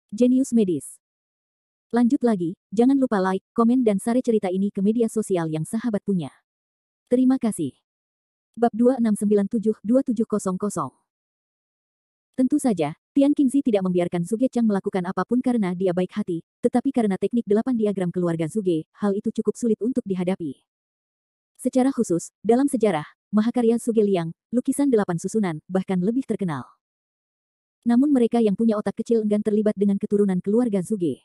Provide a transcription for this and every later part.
Jenius Medis. Lanjut lagi, jangan lupa like, komen dan share cerita ini ke media sosial yang sahabat punya. Terima kasih. Bab 2697-2700. Tentu saja, Tian Qingzi tidak membiarkan Zhuge Chang melakukan apapun karena dia baik hati, tetapi karena teknik 8 diagram keluarga Zhuge, hal itu cukup sulit untuk dihadapi. Secara khusus, dalam sejarah, mahakarya Zhuge Liang, lukisan 8 susunan, bahkan lebih terkenal. Namun mereka yang punya otak kecil enggan terlibat dengan keturunan keluarga Zhuge.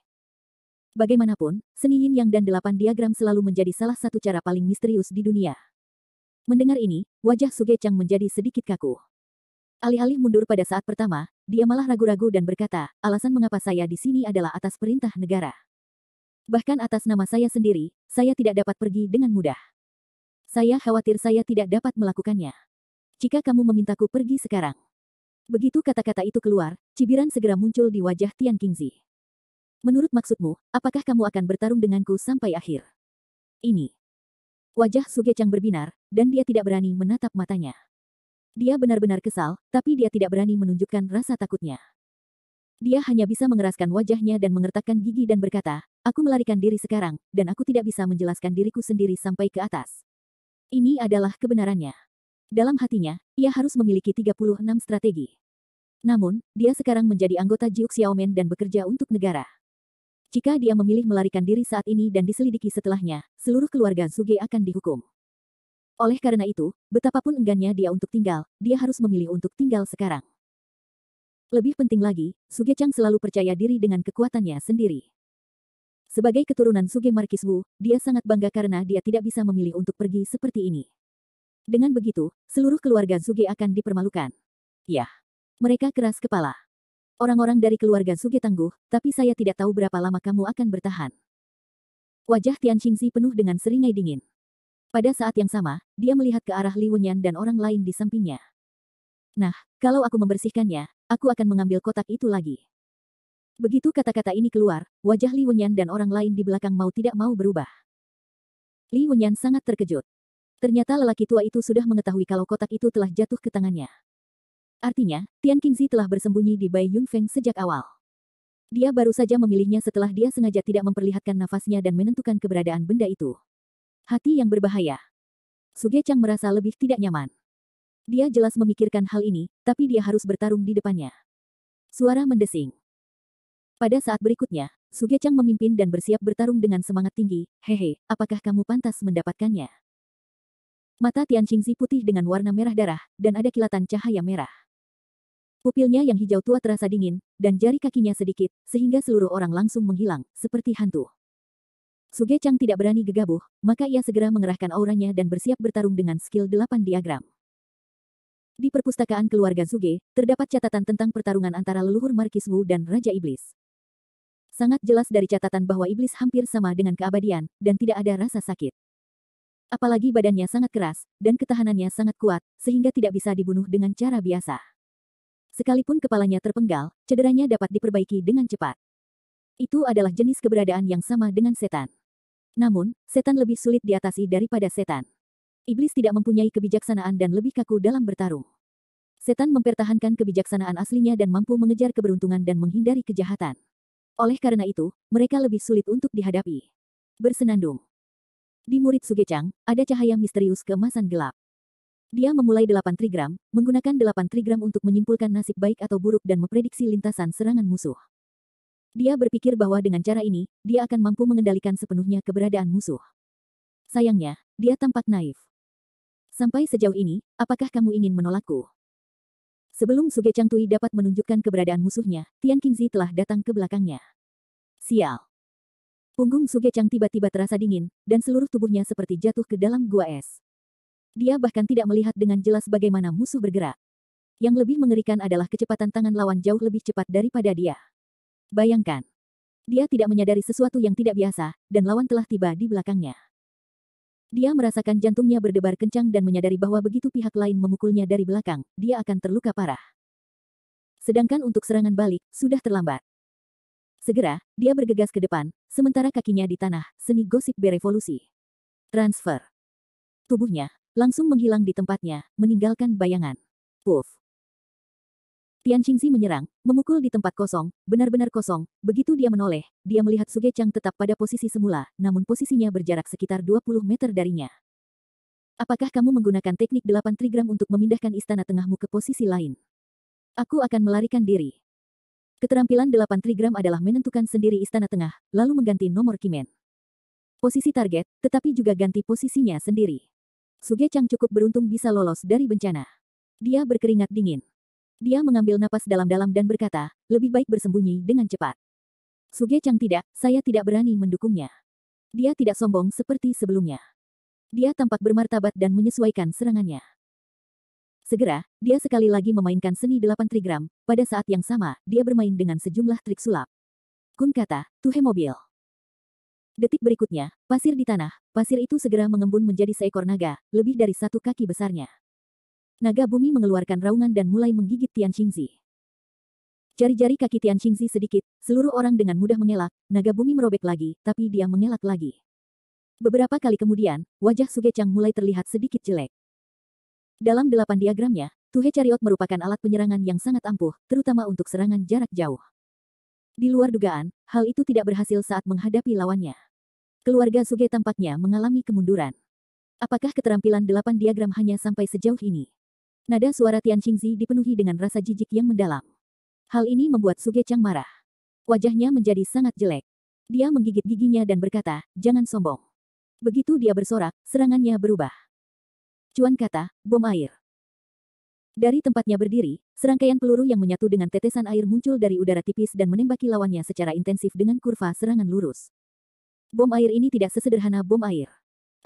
Bagaimanapun, seni yin yang dan 8 diagram selalu menjadi salah satu cara paling misterius di dunia. Mendengar ini, wajah Zhuge Chang menjadi sedikit kaku. Alih-alih mundur pada saat pertama, dia malah ragu-ragu dan berkata, alasan mengapa saya di sini adalah atas perintah negara. Bahkan atas nama saya sendiri, saya tidak dapat pergi dengan mudah. Saya khawatir saya tidak dapat melakukannya. Jika kamu memintaku pergi sekarang. Begitu kata-kata itu keluar, cibiran segera muncul di wajah Tian Qingzi. Menurut maksudmu, apakah kamu akan bertarung denganku sampai akhir? Ini. Wajah Zhuge Chang berbinar, dan dia tidak berani menatap matanya. Dia benar-benar kesal, tapi dia tidak berani menunjukkan rasa takutnya. Dia hanya bisa mengeraskan wajahnya dan mengertakkan gigi dan berkata, aku melarikan diri sekarang, dan aku tidak bisa menjelaskan diriku sendiri sampai ke atas. Ini adalah kebenarannya. Dalam hatinya, ia harus memiliki 36 strategi. Namun, dia sekarang menjadi anggota Jiuk Xiaomen dan bekerja untuk negara. Jika dia memilih melarikan diri saat ini dan diselidiki setelahnya, seluruh keluarga Zhuge akan dihukum. Oleh karena itu, betapapun enggannya dia untuk tinggal, dia harus memilih untuk tinggal sekarang. Lebih penting lagi, Zhuge Chang selalu percaya diri dengan kekuatannya sendiri. Sebagai keturunan Zhuge Markis Wu, dia sangat bangga karena dia tidak bisa memilih untuk pergi seperti ini. Dengan begitu, seluruh keluarga Zhuge akan dipermalukan. Ya, mereka keras kepala. Orang-orang dari keluarga Zhuge tangguh, tapi saya tidak tahu berapa lama kamu akan bertahan. Wajah Tian Qingzi penuh dengan seringai dingin. Pada saat yang sama, dia melihat ke arah Li Wenyan dan orang lain di sampingnya. Nah, kalau aku membersihkannya, aku akan mengambil kotak itu lagi. Begitu kata-kata ini keluar, wajah Li Wenyan dan orang lain di belakang mau tidak mau berubah. Li Wenyan sangat terkejut. Ternyata lelaki tua itu sudah mengetahui kalau kotak itu telah jatuh ke tangannya. Artinya, Tian Qingzi telah bersembunyi di Bai Yunfeng sejak awal. Dia baru saja memilihnya setelah dia sengaja tidak memperlihatkan nafasnya dan menentukan keberadaan benda itu. Hati yang berbahaya. Zhuge Chang merasa lebih tidak nyaman. Dia jelas memikirkan hal ini, tapi dia harus bertarung di depannya. Suara mendesing. Pada saat berikutnya, Zhuge Chang memimpin dan bersiap bertarung dengan semangat tinggi. Hehe, apakah kamu pantas mendapatkannya? Mata Tian Qingzi putih dengan warna merah darah, dan ada kilatan cahaya merah. Pupilnya yang hijau tua terasa dingin, dan jari kakinya sedikit, sehingga seluruh orang langsung menghilang, seperti hantu. Zhuge Chang tidak berani gegabah, maka ia segera mengerahkan auranya dan bersiap bertarung dengan skill 8 diagram. Di perpustakaan keluarga Zhuge, terdapat catatan tentang pertarungan antara leluhur Markis Wu dan Raja Iblis. Sangat jelas dari catatan bahwa iblis hampir sama dengan keabadian, dan tidak ada rasa sakit. Apalagi badannya sangat keras, dan ketahanannya sangat kuat, sehingga tidak bisa dibunuh dengan cara biasa. Sekalipun kepalanya terpenggal, cederanya dapat diperbaiki dengan cepat. Itu adalah jenis keberadaan yang sama dengan setan. Namun, setan lebih sulit diatasi daripada setan. Iblis tidak mempunyai kebijaksanaan dan lebih kaku dalam bertarung. Setan mempertahankan kebijaksanaan aslinya dan mampu mengejar keberuntungan dan menghindari kejahatan. Oleh karena itu, mereka lebih sulit untuk dihadapi. Bersenandung. Di murid Zhuge Chang, ada cahaya misterius keemasan gelap. Dia memulai 8 trigram, menggunakan 8 trigram untuk menyimpulkan nasib baik atau buruk dan memprediksi lintasan serangan musuh. Dia berpikir bahwa dengan cara ini, dia akan mampu mengendalikan sepenuhnya keberadaan musuh. Sayangnya, dia tampak naif. Sampai sejauh ini, apakah kamu ingin menolakku? Sebelum Zhuge Chang Tui dapat menunjukkan keberadaan musuhnya, Tian Qingzi telah datang ke belakangnya. Sial. Punggung Zhuge Chang tiba-tiba terasa dingin, dan seluruh tubuhnya seperti jatuh ke dalam gua es. Dia bahkan tidak melihat dengan jelas bagaimana musuh bergerak. Yang lebih mengerikan adalah kecepatan tangan lawan jauh lebih cepat daripada dia. Bayangkan. Dia tidak menyadari sesuatu yang tidak biasa, dan lawan telah tiba di belakangnya. Dia merasakan jantungnya berdebar kencang dan menyadari bahwa begitu pihak lain memukulnya dari belakang, dia akan terluka parah. Sedangkan untuk serangan balik, sudah terlambat. Segera, dia bergegas ke depan, sementara kakinya di tanah, seni gosip berevolusi. Transfer. Tubuhnya langsung menghilang di tempatnya, meninggalkan bayangan. Puff. Tian Qingzi menyerang, memukul di tempat kosong, benar-benar kosong. Begitu dia menoleh, dia melihat Su Gechang tetap pada posisi semula, namun posisinya berjarak sekitar 20 meter darinya. Apakah kamu menggunakan teknik 8 trigram untuk memindahkan istana tengahmu ke posisi lain? Aku akan melarikan diri. Keterampilan 8 trigram adalah menentukan sendiri istana tengah, lalu mengganti nomor kimen. Posisi target, tetapi juga ganti posisinya sendiri. Su Gechang cukup beruntung bisa lolos dari bencana. Dia berkeringat dingin. Dia mengambil napas dalam-dalam dan berkata, lebih baik bersembunyi dengan cepat. Su Gechang tidak, saya tidak berani mendukungnya. Dia tidak sombong seperti sebelumnya. Dia tampak bermartabat dan menyesuaikan serangannya. Segera, dia sekali lagi memainkan seni 8 trigram, pada saat yang sama, dia bermain dengan sejumlah trik sulap. Kun kata, tuhe mobil. Detik berikutnya, pasir di tanah, pasir itu segera mengembun menjadi seekor naga, lebih dari 1 kaki besarnya. Naga bumi mengeluarkan raungan dan mulai menggigit Tian Qingzi. Jari-jari kaki Tian Qingzi sedikit, seluruh orang dengan mudah mengelak, naga bumi merobek lagi, tapi dia mengelak lagi. Beberapa kali kemudian, wajah Su Gechang mulai terlihat sedikit jelek. Dalam 8 diagramnya, Tuhe Chariot merupakan alat penyerangan yang sangat ampuh, terutama untuk serangan jarak jauh. Di luar dugaan, hal itu tidak berhasil saat menghadapi lawannya. Keluarga Suge tampaknya mengalami kemunduran. Apakah keterampilan 8 diagram hanya sampai sejauh ini? Nada suara Tian Qingzi dipenuhi dengan rasa jijik yang mendalam. Hal ini membuat Su Gechang marah. Wajahnya menjadi sangat jelek. Dia menggigit giginya dan berkata, jangan sombong. Begitu dia bersorak, serangannya berubah. Cuan kata, bom air. Dari tempatnya berdiri, serangkaian peluru yang menyatu dengan tetesan air muncul dari udara tipis dan menembaki lawannya secara intensif dengan kurva serangan lurus. Bom air ini tidak sesederhana bom air.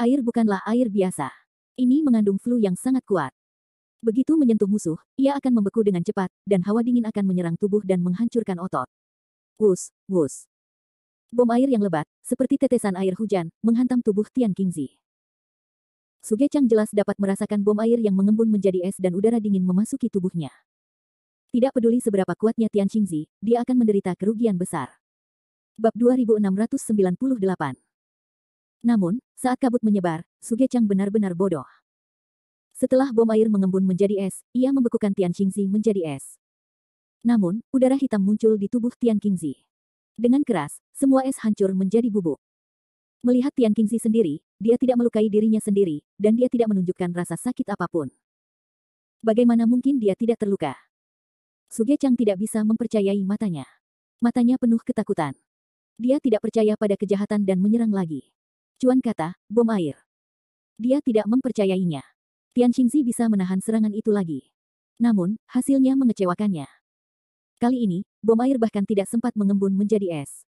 Air bukanlah air biasa. Ini mengandung flu yang sangat kuat. Begitu menyentuh musuh, ia akan membeku dengan cepat, dan hawa dingin akan menyerang tubuh dan menghancurkan otot. Wus, wus. Bom air yang lebat, seperti tetesan air hujan, menghantam tubuh Tian Qingzi. Su Gechang jelas dapat merasakan bom air yang mengembun menjadi es dan udara dingin memasuki tubuhnya. Tidak peduli seberapa kuatnya Tian Qingzi, dia akan menderita kerugian besar. Bab 2698. Namun, saat kabut menyebar, Su Gechang benar-benar bodoh. Setelah bom air mengembun menjadi es, ia membekukan Tian Qingzi menjadi es. Namun, udara hitam muncul di tubuh Tian Qingzi. Dengan keras, semua es hancur menjadi bubuk. Melihat Tian Qingzi sendiri, dia tidak melukai dirinya sendiri, dan dia tidak menunjukkan rasa sakit apapun. Bagaimana mungkin dia tidak terluka? Su Gechang tidak bisa mempercayai matanya. Matanya penuh ketakutan. Dia tidak percaya pada kejahatan dan menyerang lagi. Cuan kata, bom air. Dia tidak mempercayainya. Tian Qingzi bisa menahan serangan itu lagi. Namun, hasilnya mengecewakannya. Kali ini, bom air bahkan tidak sempat mengembun menjadi es.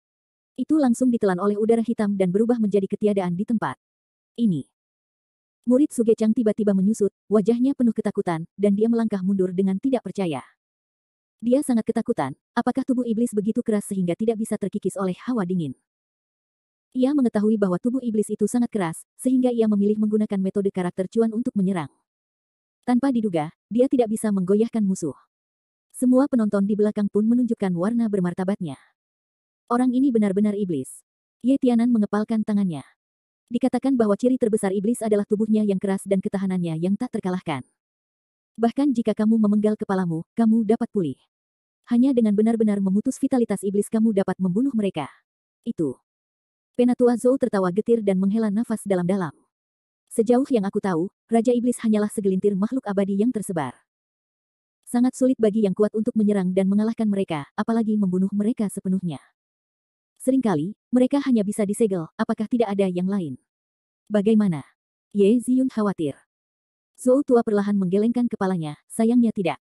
Itu langsung ditelan oleh udara hitam dan berubah menjadi ketiadaan di tempat. Ini. Murid Su Gechang tiba-tiba menyusut, wajahnya penuh ketakutan, dan dia melangkah mundur dengan tidak percaya. Dia sangat ketakutan, apakah tubuh iblis begitu keras sehingga tidak bisa terkikis oleh hawa dingin. Ia mengetahui bahwa tubuh iblis itu sangat keras, sehingga ia memilih menggunakan metode karakter cuan untuk menyerang. Tanpa diduga, dia tidak bisa menggoyahkan musuh. Semua penonton di belakang pun menunjukkan warna bermartabatnya. Orang ini benar-benar iblis. Ye Tianan mengepalkan tangannya. Dikatakan bahwa ciri terbesar iblis adalah tubuhnya yang keras dan ketahanannya yang tak terkalahkan. Bahkan jika kamu memenggal kepalamu, kamu dapat pulih. Hanya dengan benar-benar memutus vitalitas iblis kamu dapat membunuh mereka. Itu. Penatua Zhou tertawa getir dan menghela nafas dalam-dalam. Sejauh yang aku tahu, Raja Iblis hanyalah segelintir makhluk abadi yang tersebar. Sangat sulit bagi yang kuat untuk menyerang dan mengalahkan mereka, apalagi membunuh mereka sepenuhnya. Seringkali, mereka hanya bisa disegel, apakah tidak ada yang lain? Bagaimana? Ye Ziyun khawatir. Zhou tua perlahan menggelengkan kepalanya, sayangnya tidak.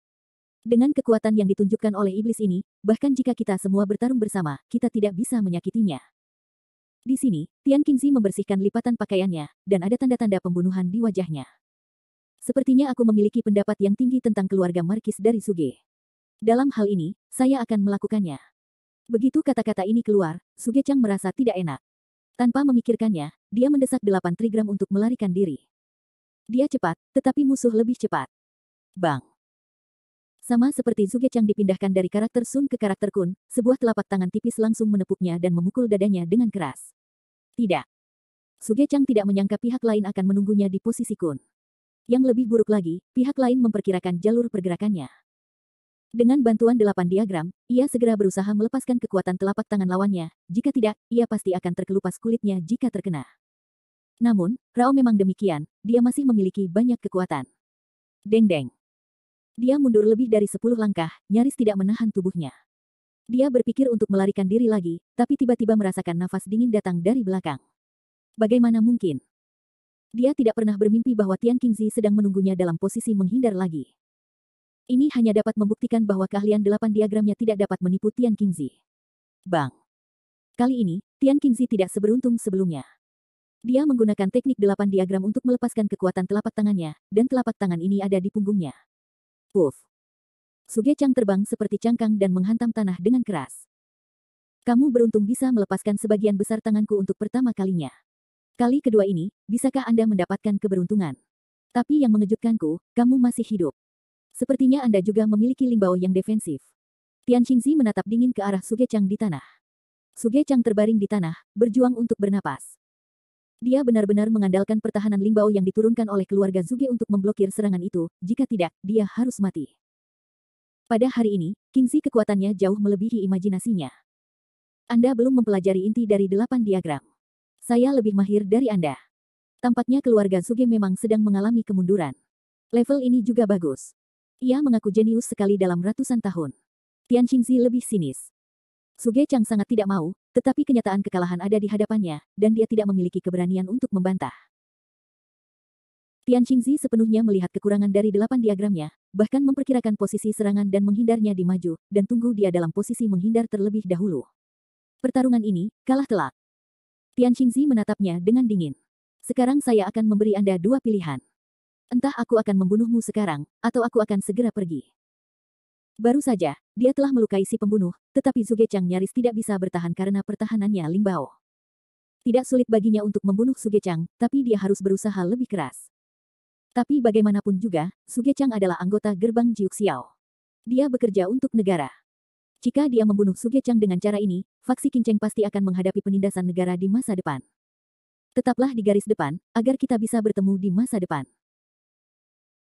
Dengan kekuatan yang ditunjukkan oleh iblis ini, bahkan jika kita semua bertarung bersama, kita tidak bisa menyakitinya. Di sini, Tian Qingzi membersihkan lipatan pakaiannya, dan ada tanda-tanda pembunuhan di wajahnya. Sepertinya aku memiliki pendapat yang tinggi tentang keluarga Markis dari Suge. Dalam hal ini, saya akan melakukannya. Begitu kata-kata ini keluar, Su Gechang merasa tidak enak. Tanpa memikirkannya, dia mendesak 8 trigram untuk melarikan diri. Dia cepat, tetapi musuh lebih cepat. Bang! Sama seperti Su Gechang dipindahkan dari karakter Sun ke karakter Kun, sebuah telapak tangan tipis langsung menepuknya dan memukul dadanya dengan keras. Tidak. Su Gechang tidak menyangka pihak lain akan menunggunya di posisi Kun. Yang lebih buruk lagi, pihak lain memperkirakan jalur pergerakannya. Dengan bantuan 8 diagram, ia segera berusaha melepaskan kekuatan telapak tangan lawannya, jika tidak, ia pasti akan terkelupas kulitnya jika terkena. Namun, Rao memang demikian, dia masih memiliki banyak kekuatan. Deng-deng. Dia mundur lebih dari 10 langkah, nyaris tidak menahan tubuhnya. Dia berpikir untuk melarikan diri lagi, tapi tiba-tiba merasakan nafas dingin datang dari belakang. Bagaimana mungkin? Dia tidak pernah bermimpi bahwa Tian Qingzi sedang menunggunya dalam posisi menghindar lagi. Ini hanya dapat membuktikan bahwa keahlian 8 diagramnya tidak dapat menipu Tian Qingzi. Bang! Kali ini, Tian Qingzi tidak seberuntung sebelumnya. Dia menggunakan teknik 8 diagram untuk melepaskan kekuatan telapak tangannya, dan telapak tangan ini ada di punggungnya. Puff! Suge Chang terbang seperti cangkang dan menghantam tanah dengan keras. Kamu beruntung bisa melepaskan sebagian besar tanganku untuk pertama kalinya. Kali kedua ini, bisakah Anda mendapatkan keberuntungan? Tapi yang mengejutkanku, kamu masih hidup. Sepertinya Anda juga memiliki Lingbao yang defensif. Tian Qingzi menatap dingin ke arah Suge Chang di tanah. Suge Chang terbaring di tanah, berjuang untuk bernapas. Dia benar-benar mengandalkan pertahanan Lingbao yang diturunkan oleh keluarga Zuge untuk memblokir serangan itu, jika tidak, dia harus mati. Pada hari ini, Qingzi kekuatannya jauh melebihi imajinasinya. Anda belum mempelajari inti dari 8 diagram. Saya lebih mahir dari Anda. Tampaknya keluarga Zuge memang sedang mengalami kemunduran. Level ini juga bagus. Ia mengaku jenius sekali dalam ratusan tahun. Tian Qingzi lebih sinis. Suge Chang sangat tidak mau, tetapi kenyataan kekalahan ada di hadapannya, dan dia tidak memiliki keberanian untuk membantah. Tian Qingzi sepenuhnya melihat kekurangan dari 8 diagramnya, bahkan memperkirakan posisi serangan dan menghindarnya di maju, dan tunggu dia dalam posisi menghindar terlebih dahulu. Pertarungan ini, kalah telak. Tian Qingzi menatapnya dengan dingin. Sekarang saya akan memberi Anda 2 pilihan. Entah aku akan membunuhmu sekarang, atau aku akan segera pergi. Baru saja, dia telah melukai si pembunuh, tetapi Suge Chang nyaris tidak bisa bertahan karena pertahanannya Lingbao. Tidak sulit baginya untuk membunuh Suge Chang, tapi dia harus berusaha lebih keras. Tapi bagaimanapun juga, Suge Chang adalah anggota gerbang Jiuk Xiao. Dia bekerja untuk negara. Jika dia membunuh Suge Chang dengan cara ini, faksi Qin Cheng pasti akan menghadapi penindasan negara di masa depan. Tetaplah di garis depan, agar kita bisa bertemu di masa depan.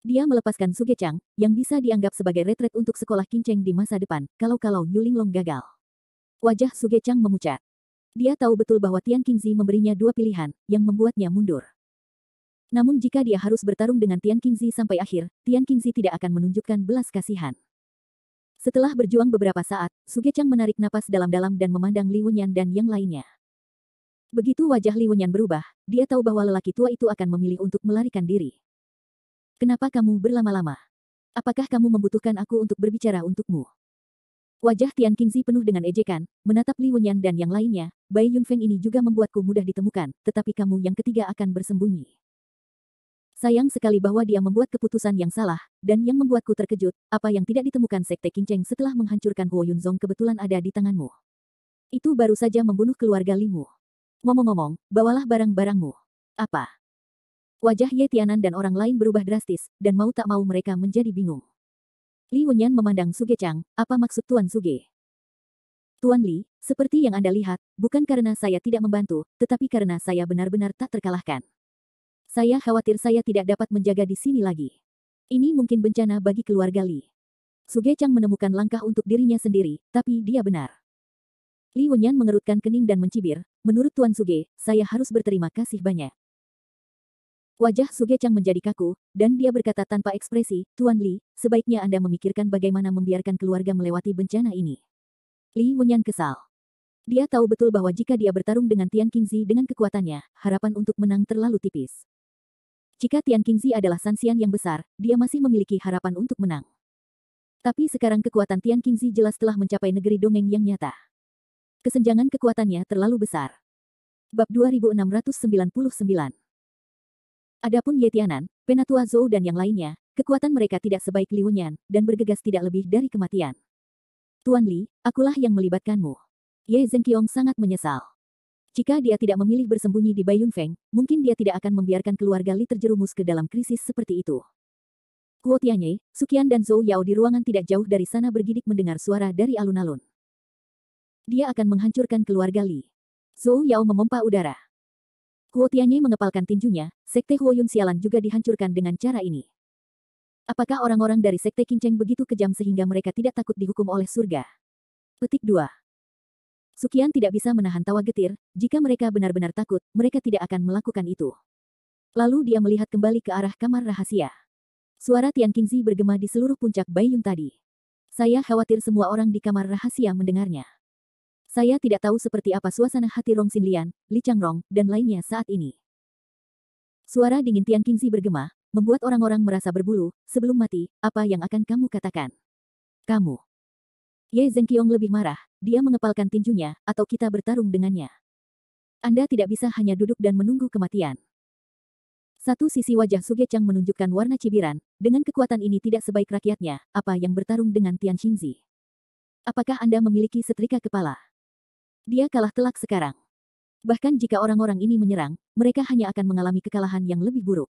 Dia melepaskan Suge Chang, yang bisa dianggap sebagai retret untuk sekolah Qin Cheng di masa depan, kalau-kalau Yu Linglong gagal. Wajah Suge Chang memucat. Dia tahu betul bahwa Tian Qingzi memberinya 2 pilihan, yang membuatnya mundur. Namun jika dia harus bertarung dengan Tian Qingzi sampai akhir, Tian Qingzi tidak akan menunjukkan belas kasihan. Setelah berjuang beberapa saat, Suge Chang menarik napas dalam-dalam dan memandang Li Wenyan dan yang lainnya. Begitu wajah Li Wenyan berubah, dia tahu bahwa lelaki tua itu akan memilih untuk melarikan diri. Kenapa kamu berlama-lama? Apakah kamu membutuhkan aku untuk berbicara untukmu? Wajah Tian Qingzi penuh dengan ejekan, menatap Li Wenyan dan yang lainnya. Bai Yunfeng ini juga membuatku mudah ditemukan, tetapi kamu yang ketiga akan bersembunyi. Sayang sekali bahwa dia membuat keputusan yang salah, dan yang membuatku terkejut, apa yang tidak ditemukan Sekte Qin Cheng setelah menghancurkan Huo Yunzong kebetulan ada di tanganmu. Itu baru saja membunuh keluarga Limu. Ngomong-ngomong, bawalah barang-barangmu. Apa? Wajah Ye Tianan dan orang lain berubah drastis, dan mau tak mau mereka menjadi bingung. Li Wenyan memandang Suge Chang, apa maksud Tuan Suge? Tuan Li, seperti yang Anda lihat, bukan karena saya tidak membantu, tetapi karena saya benar-benar tak terkalahkan. Saya khawatir saya tidak dapat menjaga di sini lagi. Ini mungkin bencana bagi keluarga Li. Suge Chang menemukan langkah untuk dirinya sendiri, tapi dia benar. Li Wenyan mengerutkan kening dan mencibir, menurut Tuan Suge, saya harus berterima kasih banyak. Wajah Suge Chang menjadi kaku, dan dia berkata tanpa ekspresi, Tuan Li, sebaiknya Anda memikirkan bagaimana membiarkan keluarga melewati bencana ini. Li Wenyan kesal. Dia tahu betul bahwa jika dia bertarung dengan Tian Qingzi dengan kekuatannya, harapan untuk menang terlalu tipis. Jika Tian Qingzi adalah Sanxian yang besar, dia masih memiliki harapan untuk menang. Tapi sekarang kekuatan Tian Qingzi jelas telah mencapai negeri dongeng yang nyata. Kesenjangan kekuatannya terlalu besar. Bab 2699. Adapun Ye Tianan, Penatua Zhou dan yang lainnya, kekuatan mereka tidak sebaik Li Wenyan, dan bergegas tidak lebih dari kematian. Tuan Li, akulah yang melibatkanmu. Ye Zhenqiong sangat menyesal. Jika dia tidak memilih bersembunyi di Bai Yunfeng, mungkin dia tidak akan membiarkan keluarga Li terjerumus ke dalam krisis seperti itu. Guo Tianye, Suqian dan Zhou Yao di ruangan tidak jauh dari sana bergidik mendengar suara dari alun-alun. Dia akan menghancurkan keluarga Li. Zhou Yao memompa udara. Guo Tianye mengepalkan tinjunya, Sekte Huo Yun sialan juga dihancurkan dengan cara ini. Apakah orang-orang dari Sekte Kinceng begitu kejam sehingga mereka tidak takut dihukum oleh surga? Petik 2. Sukian tidak bisa menahan tawa getir, jika mereka benar-benar takut, mereka tidak akan melakukan itu. Lalu dia melihat kembali ke arah kamar rahasia. Suara Tian Qingzi bergema di seluruh puncak Baiyun tadi. Saya khawatir semua orang di kamar rahasia mendengarnya. Saya tidak tahu seperti apa suasana hati Rong Xinlian, Li Changrong, dan lainnya saat ini. Suara dingin Tian Qingzi bergema, membuat orang-orang merasa berbulu. Sebelum mati, apa yang akan kamu katakan? Kamu. Ye Zhenqiong lebih marah, dia mengepalkan tinjunya, atau kita bertarung dengannya. Anda tidak bisa hanya duduk dan menunggu kematian. Satu sisi wajah Suge Chang menunjukkan warna cibiran, dengan kekuatan ini tidak sebaik rakyatnya, apa yang bertarung dengan Tian Qingzi. Apakah Anda memiliki setrika kepala? Dia kalah telak sekarang. Bahkan jika orang-orang ini menyerang, mereka hanya akan mengalami kekalahan yang lebih buruk.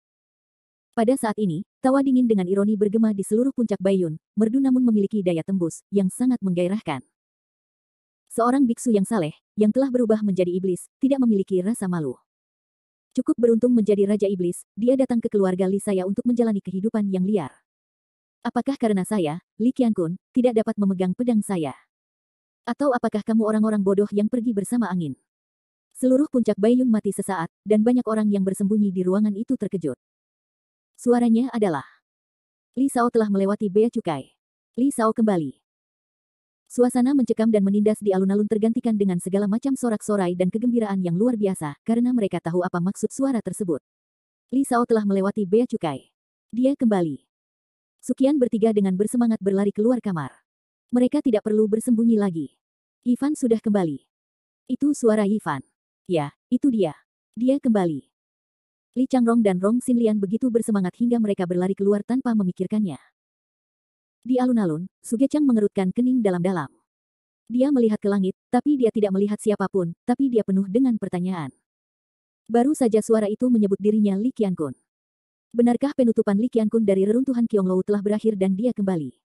Pada saat ini, tawa dingin dengan ironi bergema di seluruh puncak Baiyun, merdu namun memiliki daya tembus, yang sangat menggairahkan. Seorang biksu yang saleh, yang telah berubah menjadi iblis, tidak memiliki rasa malu. Cukup beruntung menjadi Raja Iblis, dia datang ke keluarga Li saya untuk menjalani kehidupan yang liar. Apakah karena saya, Li Qiankun, tidak dapat memegang pedang saya? Atau apakah kamu orang-orang bodoh yang pergi bersama angin? Seluruh puncak Baiyun mati sesaat, dan banyak orang yang bersembunyi di ruangan itu terkejut. Suaranya adalah, Li Sao telah melewati bea cukai. Li Sao kembali. Suasana mencekam dan menindas di alun-alun tergantikan dengan segala macam sorak-sorai dan kegembiraan yang luar biasa, karena mereka tahu apa maksud suara tersebut. Li Sao telah melewati bea cukai. Dia kembali. Sukian bertiga dengan bersemangat berlari keluar kamar. Mereka tidak perlu bersembunyi lagi. Ivan sudah kembali. Itu suara Ivan. Ya, itu dia. Dia kembali. Li Changrong dan Rong Xinlian begitu bersemangat hingga mereka berlari keluar tanpa memikirkannya. Di alun-alun, Suge Chang mengerutkan kening dalam-dalam. Dia melihat ke langit, tapi dia tidak melihat siapapun, tapi dia penuh dengan pertanyaan. Baru saja suara itu menyebut dirinya Li Qiankun. Benarkah penutupan Li Qiankun dari reruntuhan Qianglou telah berakhir dan dia kembali?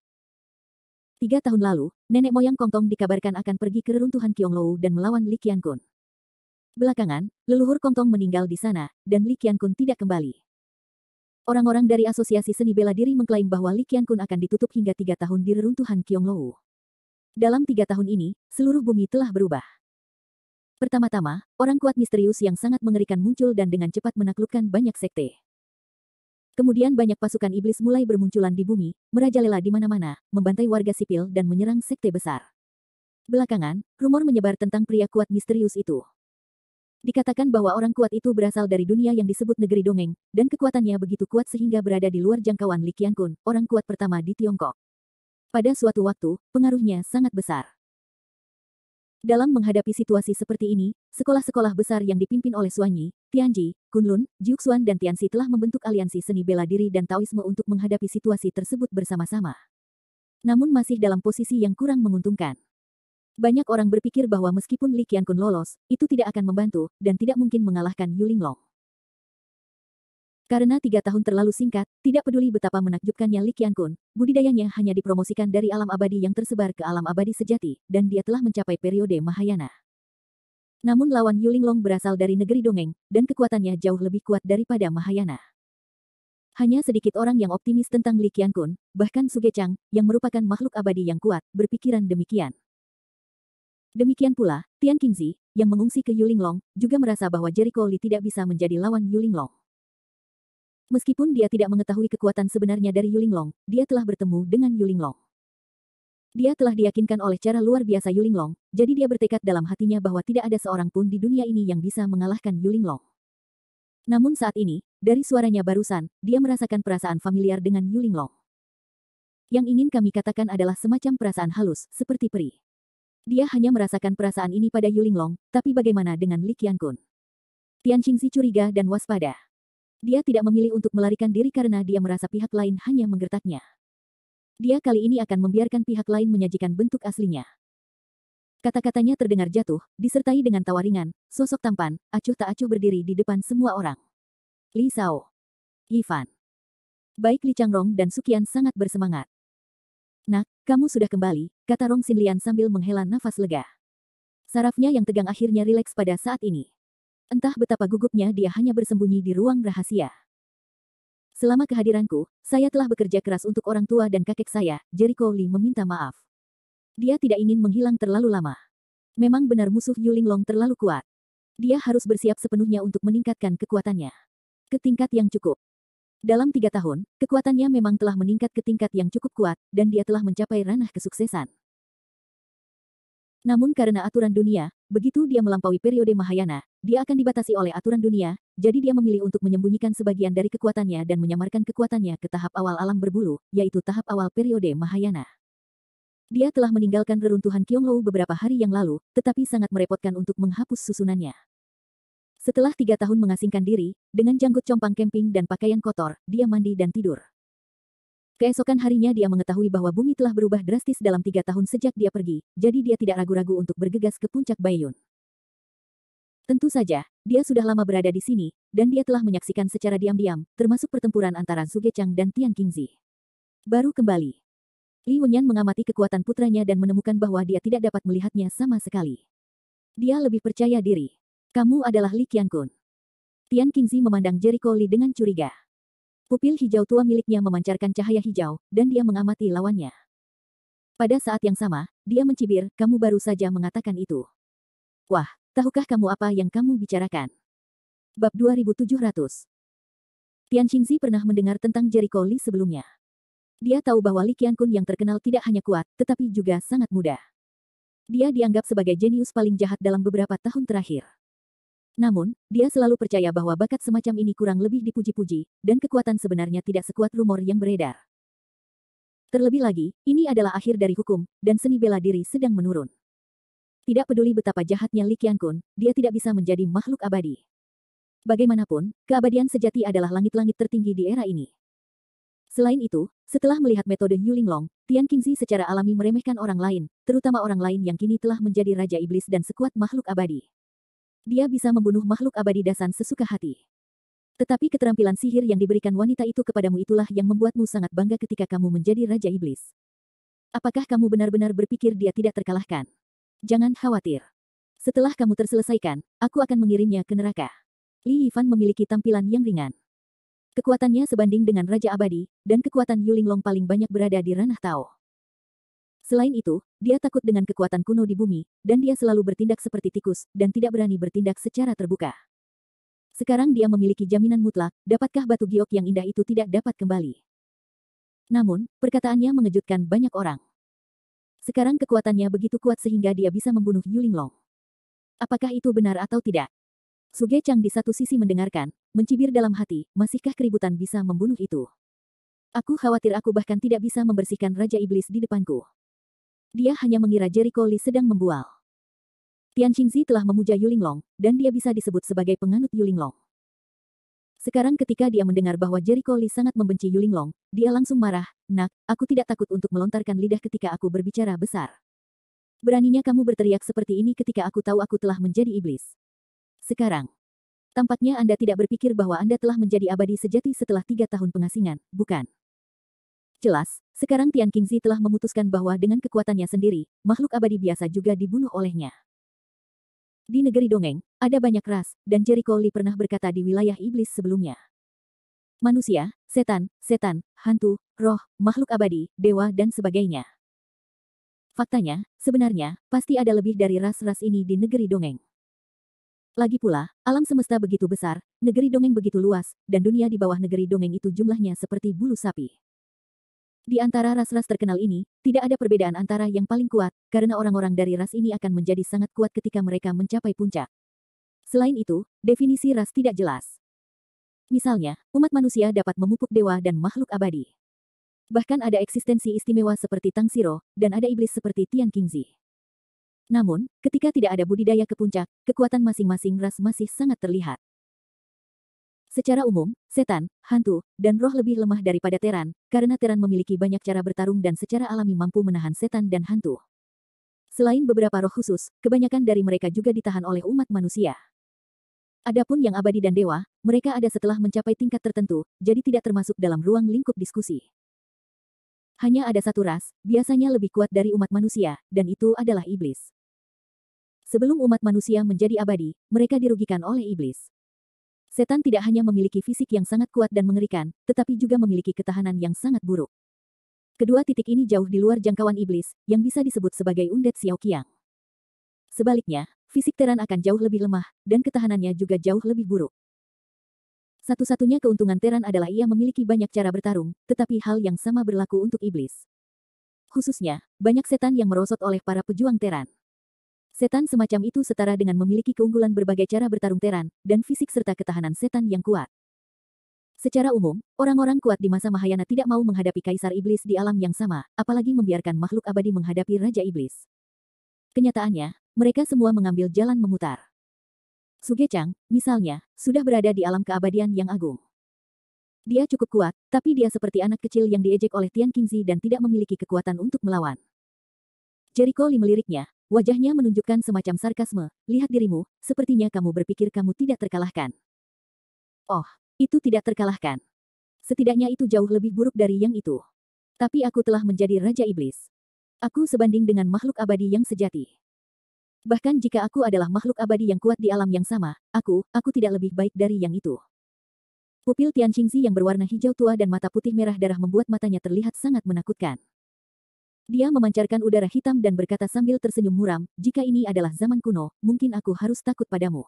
3 tahun lalu, nenek moyang Kongtong dikabarkan akan pergi ke reruntuhan Qianglou dan melawan Li Qiankun. Belakangan, leluhur Kongtong meninggal di sana, dan Li Qiankun tidak kembali. Orang-orang dari Asosiasi Seni Bela Diri mengklaim bahwa Li Qiankun akan ditutup hingga 3 tahun di reruntuhan Qianglou. Dalam 3 tahun ini, seluruh bumi telah berubah. Pertama-tama, orang kuat misterius yang sangat mengerikan muncul dan dengan cepat menaklukkan banyak sekte. Kemudian banyak pasukan iblis mulai bermunculan di bumi, merajalela di mana-mana, membantai warga sipil dan menyerang sekte besar. Belakangan, rumor menyebar tentang pria kuat misterius itu. Dikatakan bahwa orang kuat itu berasal dari dunia yang disebut negeri dongeng, dan kekuatannya begitu kuat sehingga berada di luar jangkauan Li Qiankun, orang kuat pertama di Tiongkok. Pada suatu waktu, pengaruhnya sangat besar. Dalam menghadapi situasi seperti ini, sekolah-sekolah besar yang dipimpin oleh Suanyi, Tianji, Kunlun, Jiuxuan dan Tianxi telah membentuk aliansi seni bela diri dan Taoisme untuk menghadapi situasi tersebut bersama-sama. Namun masih dalam posisi yang kurang menguntungkan. Banyak orang berpikir bahwa meskipun Li Qiankun lolos, itu tidak akan membantu, dan tidak mungkin mengalahkan Yu Linglong. Karena 3 tahun terlalu singkat, tidak peduli betapa menakjubkannya Li Qiankun, budidayanya hanya dipromosikan dari alam abadi yang tersebar ke alam abadi sejati, dan dia telah mencapai periode Mahayana. Namun lawan Yu Linglong berasal dari negeri dongeng, dan kekuatannya jauh lebih kuat daripada Mahayana. Hanya sedikit orang yang optimis tentang Li Qiankun, bahkan Suge Chang, yang merupakan makhluk abadi yang kuat, berpikiran demikian. Demikian pula, Tian Qingzi, yang mengungsi ke Yu Linglong, juga merasa bahwa Jericho Li tidak bisa menjadi lawan Yu Linglong. Meskipun dia tidak mengetahui kekuatan sebenarnya dari Yu Linglong, dia telah bertemu dengan Yu Linglong. Dia telah diyakinkan oleh cara luar biasa Yu Linglong, jadi dia bertekad dalam hatinya bahwa tidak ada seorang pun di dunia ini yang bisa mengalahkan Yu Linglong. Namun saat ini, dari suaranya barusan, dia merasakan perasaan familiar dengan Yu Linglong. Yang ingin kami katakan adalah semacam perasaan halus, seperti peri. Dia hanya merasakan perasaan ini pada Yu Linglong, tapi bagaimana dengan Li Qiankun? Tian Qingzi curiga dan waspada. Dia tidak memilih untuk melarikan diri karena dia merasa pihak lain hanya menggertaknya. Dia kali ini akan membiarkan pihak lain menyajikan bentuk aslinya. Kata-katanya terdengar jatuh, disertai dengan tawa ringan, sosok tampan, acuh tak acuh berdiri di depan semua orang. Li Sao. Ivan. Baik Li Changrong dan Sukian sangat bersemangat. Nak, kamu sudah kembali, kata Rong Xinlian sambil menghela nafas lega. Sarafnya yang tegang akhirnya rileks pada saat ini. Entah betapa gugupnya dia hanya bersembunyi di ruang rahasia. Selama kehadiranku, saya telah bekerja keras untuk orang tua dan kakek saya, Jericho Lee meminta maaf. Dia tidak ingin menghilang terlalu lama. Memang benar musuh Yu Linglong terlalu kuat. Dia harus bersiap sepenuhnya untuk meningkatkan kekuatannya ke tingkat yang cukup. Dalam 3 tahun, kekuatannya memang telah meningkat ke tingkat yang cukup kuat, dan dia telah mencapai ranah kesuksesan. Namun karena aturan dunia, begitu dia melampaui periode Mahayana, dia akan dibatasi oleh aturan dunia, jadi dia memilih untuk menyembunyikan sebagian dari kekuatannya dan menyamarkan kekuatannya ke tahap awal alam berbulu, yaitu tahap awal periode Mahayana. Dia telah meninggalkan reruntuhan Qionglou beberapa hari yang lalu, tetapi sangat merepotkan untuk menghapus susunannya. Setelah 3 tahun mengasingkan diri, dengan janggut compang camping dan pakaian kotor, dia mandi dan tidur. Keesokan harinya dia mengetahui bahwa bumi telah berubah drastis dalam 3 tahun sejak dia pergi, jadi dia tidak ragu-ragu untuk bergegas ke puncak Baiyun. Tentu saja, dia sudah lama berada di sini, dan dia telah menyaksikan secara diam-diam, termasuk pertempuran antara Zhuge Chang dan Tian Qingzi. Baru kembali. Li Wenyan mengamati kekuatan putranya dan menemukan bahwa dia tidak dapat melihatnya sama sekali. Dia lebih percaya diri. Kamu adalah Li Qiankun. Tian Qingzi memandang Jericho Li dengan curiga. Pupil hijau tua miliknya memancarkan cahaya hijau, dan dia mengamati lawannya. Pada saat yang sama, dia mencibir, kamu baru saja mengatakan itu. Wah, tahukah kamu apa yang kamu bicarakan? Bab 2700. Tian Qingzi pernah mendengar tentang Jericho Li sebelumnya. Dia tahu bahwa Li Qiankun yang terkenal tidak hanya kuat, tetapi juga sangat mudah. Dia dianggap sebagai jenius paling jahat dalam beberapa tahun terakhir. Namun, dia selalu percaya bahwa bakat semacam ini kurang lebih dipuji-puji, dan kekuatan sebenarnya tidak sekuat rumor yang beredar. Terlebih lagi, ini adalah akhir dari hukum, dan seni bela diri sedang menurun. Tidak peduli betapa jahatnya Li Qiankun, dia tidak bisa menjadi makhluk abadi. Bagaimanapun, keabadian sejati adalah langit-langit tertinggi di era ini. Selain itu, setelah melihat metode Yu Linglong, Tian Qingzi secara alami meremehkan orang lain, terutama orang lain yang kini telah menjadi Raja Iblis dan sekuat makhluk abadi. Dia bisa membunuh makhluk abadi Dasan sesuka hati. Tetapi keterampilan sihir yang diberikan wanita itu kepadamu itulah yang membuatmu sangat bangga ketika kamu menjadi Raja Iblis. Apakah kamu benar-benar berpikir dia tidak terkalahkan? Jangan khawatir. Setelah kamu terselesaikan, aku akan mengirimnya ke neraka. Li Yifan memiliki tampilan yang ringan. Kekuatannya sebanding dengan Raja Abadi, dan kekuatan Yu Linglong paling banyak berada di ranah Tao. Selain itu, dia takut dengan kekuatan kuno di bumi, dan dia selalu bertindak seperti tikus, dan tidak berani bertindak secara terbuka. Sekarang dia memiliki jaminan mutlak, dapatkah batu giok yang indah itu tidak dapat kembali. Namun, perkataannya mengejutkan banyak orang. Sekarang kekuatannya begitu kuat sehingga dia bisa membunuh Yu Linglong. Apakah itu benar atau tidak? Zhuge Chang di satu sisi mendengarkan, mencibir dalam hati, masihkah keributan bisa membunuh itu? Aku khawatir aku bahkan tidak bisa membersihkan Raja Iblis di depanku. Dia hanya mengira Jericho Li sedang membual. Tian Qingzi telah memuja Yu Linglong, dan dia bisa disebut sebagai penganut Yu Linglong. Sekarang ketika dia mendengar bahwa Jericho Li sangat membenci Yu Linglong, dia langsung marah, nak, aku tidak takut untuk melontarkan lidah ketika aku berbicara besar. Beraninya kamu berteriak seperti ini ketika aku tahu aku telah menjadi iblis. Sekarang, tampaknya Anda tidak berpikir bahwa Anda telah menjadi abadi sejati setelah 3 tahun pengasingan, bukan? Jelas, sekarang Tian Qingzi telah memutuskan bahwa dengan kekuatannya sendiri, makhluk abadi biasa juga dibunuh olehnya. Di negeri dongeng, ada banyak ras, dan Jericho Li pernah berkata di wilayah iblis sebelumnya. Manusia, setan, hantu, roh, makhluk abadi, dewa dan sebagainya. Faktanya, sebenarnya, pasti ada lebih dari ras-ras ini di negeri dongeng. Lagi pula, alam semesta begitu besar, negeri dongeng begitu luas, dan dunia di bawah negeri dongeng itu jumlahnya seperti bulu sapi. Di antara ras-ras terkenal ini, tidak ada perbedaan antara yang paling kuat, karena orang-orang dari ras ini akan menjadi sangat kuat ketika mereka mencapai puncak. Selain itu, definisi ras tidak jelas. Misalnya, umat manusia dapat memupuk dewa dan makhluk abadi. Bahkan ada eksistensi istimewa seperti Tang Siro, dan ada iblis seperti Tian Qingzi. Namun, ketika tidak ada budidaya ke puncak, kekuatan masing-masing ras masih sangat terlihat. Secara umum, setan, hantu, dan roh lebih lemah daripada teran, karena teran memiliki banyak cara bertarung dan secara alami mampu menahan setan dan hantu. Selain beberapa roh khusus, kebanyakan dari mereka juga ditahan oleh umat manusia. Adapun yang abadi dan dewa, mereka ada setelah mencapai tingkat tertentu, jadi tidak termasuk dalam ruang lingkup diskusi. Hanya ada satu ras, biasanya lebih kuat dari umat manusia, dan itu adalah iblis. Sebelum umat manusia menjadi abadi, mereka dirugikan oleh iblis. Setan tidak hanya memiliki fisik yang sangat kuat dan mengerikan, tetapi juga memiliki ketahanan yang sangat buruk. Kedua titik ini jauh di luar jangkauan iblis, yang bisa disebut sebagai undead Xiaoqiang. Sebaliknya, fisik Teran akan jauh lebih lemah, dan ketahanannya juga jauh lebih buruk. Satu-satunya keuntungan Teran adalah ia memiliki banyak cara bertarung, tetapi hal yang sama berlaku untuk iblis. Khususnya, banyak setan yang merosot oleh para pejuang Teran. Setan semacam itu setara dengan memiliki keunggulan berbagai cara bertarung Teran, dan fisik serta ketahanan setan yang kuat. Secara umum, orang-orang kuat di masa Mahayana tidak mau menghadapi Kaisar Iblis di alam yang sama, apalagi membiarkan makhluk abadi menghadapi Raja Iblis. Kenyataannya, mereka semua mengambil jalan memutar. Sugechang, misalnya, sudah berada di alam keabadian yang agung. Dia cukup kuat, tapi dia seperti anak kecil yang diejek oleh Tian Qingzi dan tidak memiliki kekuatan untuk melawan. Jericho Lee meliriknya, wajahnya menunjukkan semacam sarkasme, lihat dirimu, sepertinya kamu berpikir kamu tidak terkalahkan. Oh, itu tidak terkalahkan. Setidaknya itu jauh lebih buruk dari yang itu. Tapi aku telah menjadi Raja Iblis. Aku sebanding dengan makhluk abadi yang sejati. Bahkan jika aku adalah makhluk abadi yang kuat di alam yang sama, aku tidak lebih baik dari yang itu. Pupil Tian Qingzi yang berwarna hijau tua dan mata putih merah darah membuat matanya terlihat sangat menakutkan. Dia memancarkan udara hitam dan berkata sambil tersenyum muram, jika ini adalah zaman kuno, mungkin aku harus takut padamu.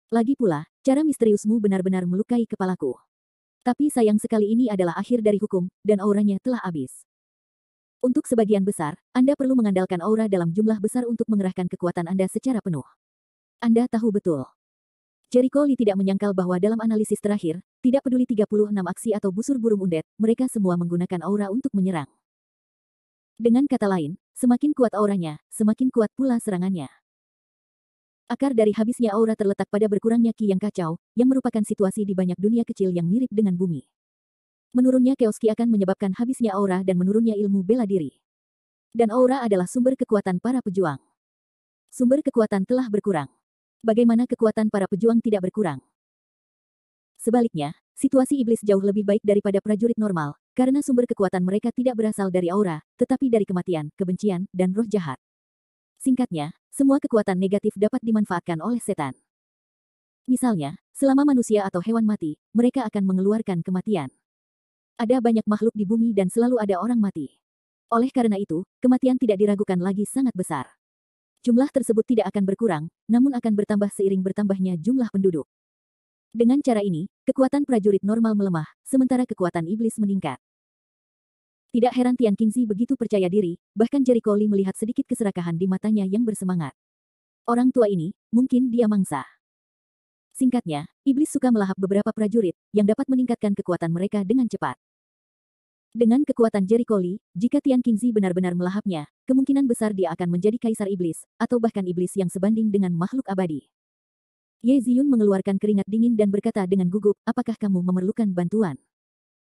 Lagi pula, cara misteriusmu benar-benar melukai kepalaku. Tapi sayang sekali ini adalah akhir dari hukum, dan auranya telah habis. Untuk sebagian besar, Anda perlu mengandalkan aura dalam jumlah besar untuk mengerahkan kekuatan Anda secara penuh. Anda tahu betul. Jericho Lee tidak menyangkal bahwa dalam analisis terakhir, tidak peduli 36 aksi atau busur burung undead, mereka semua menggunakan aura untuk menyerang. Dengan kata lain, semakin kuat auranya, semakin kuat pula serangannya. Akar dari habisnya aura terletak pada berkurangnya ki yang kacau, yang merupakan situasi di banyak dunia kecil yang mirip dengan bumi. Menurunnya chaos ki akan menyebabkan habisnya aura dan menurunnya ilmu bela diri. Dan aura adalah sumber kekuatan para pejuang. Sumber kekuatan telah berkurang. Bagaimana kekuatan para pejuang tidak berkurang? Sebaliknya, situasi iblis jauh lebih baik daripada prajurit normal, karena sumber kekuatan mereka tidak berasal dari aura, tetapi dari kematian, kebencian, dan roh jahat. Singkatnya, semua kekuatan negatif dapat dimanfaatkan oleh setan. Misalnya, selama manusia atau hewan mati, mereka akan mengeluarkan kematian. Ada banyak makhluk di bumi dan selalu ada orang mati. Oleh karena itu, kematian tidak diragukan lagi sangat besar. Jumlah tersebut tidak akan berkurang, namun akan bertambah seiring bertambahnya jumlah penduduk. Dengan cara ini, kekuatan prajurit normal melemah, sementara kekuatan iblis meningkat. Tidak heran Tian Qingzi begitu percaya diri, bahkan Jericho Lee melihat sedikit keserakahan di matanya yang bersemangat. Orang tua ini, mungkin dia mangsa. Singkatnya, iblis suka melahap beberapa prajurit, yang dapat meningkatkan kekuatan mereka dengan cepat. Dengan kekuatan Jericho Lee, jika Tian Qingzi benar-benar melahapnya, kemungkinan besar dia akan menjadi kaisar iblis, atau bahkan iblis yang sebanding dengan makhluk abadi. Ye Ziyun mengeluarkan keringat dingin dan berkata dengan gugup, apakah kamu memerlukan bantuan?